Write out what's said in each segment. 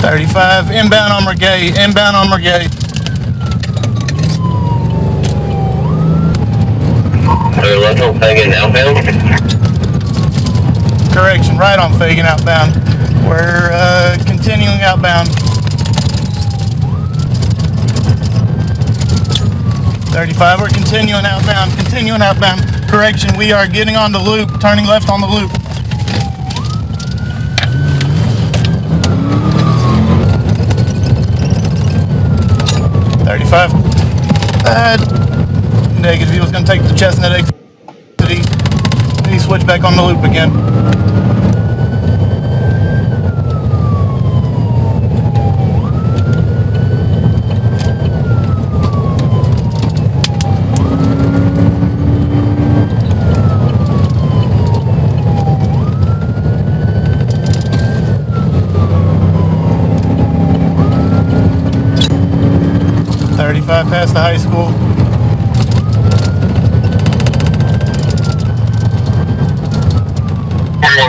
35, inbound on Mergate, inbound on Mergate. Left on Fagan outbound? Correction, right on Fagan outbound. We're continuing outbound. 35, we're continuing outbound, Correction, we are getting on the loop, turning left on the loop. Negative, he was going to take the Chestnut exit. He switched back on the loop again. Past the high school.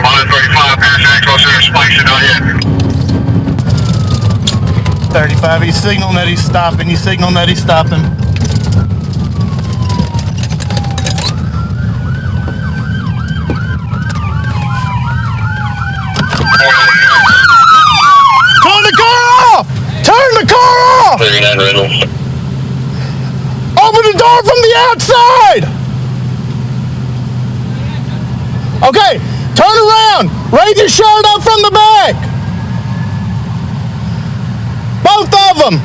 Line 35, past Axel Center, spikes not yet. 35, he's signaling that he's stopping. Turn the car off! 39 Reynolds. Open the door from the outside! Okay, turn around! Raise your shirt up from the back! Both of them!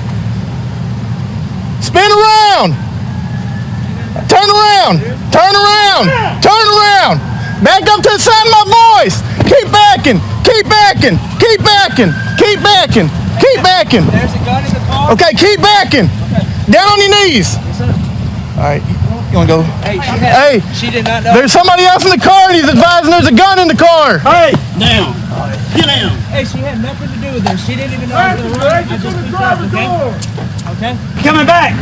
Spin around! Turn around! Back up to the sound of my voice! Keep backing! There's a gun in the car. Okay, keep backing! Okay. Down on your knees! Yes, sir. Alright, you wanna go? Hey, she did not know. There's somebody else in the car and he's advising there's a gun in the car! Hey, down. Get down. Hey, she had nothing to do with this. She didn't even know I was gonna run. I just picked up, okay? Coming back.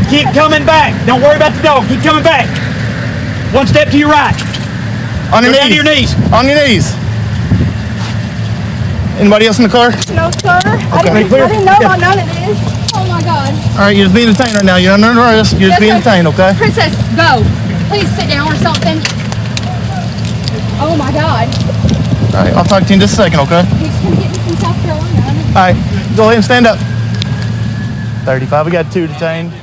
Keep coming back. Don't worry about the dog. Keep coming back. One step to your right. On your Go down to your knees. On your knees. Anybody else in the car? No, sir. I didn't know about none of this. Oh, my God. Alright, you're just being detained right now. You're under arrest. You're just being detained, okay? Princess, go. Please sit down or something. Oh, my God. Alright, I'll talk to you in just a second, okay? He's going to get me from South Carolina. Alright, go ahead and stand up. 35, we got 2 detained.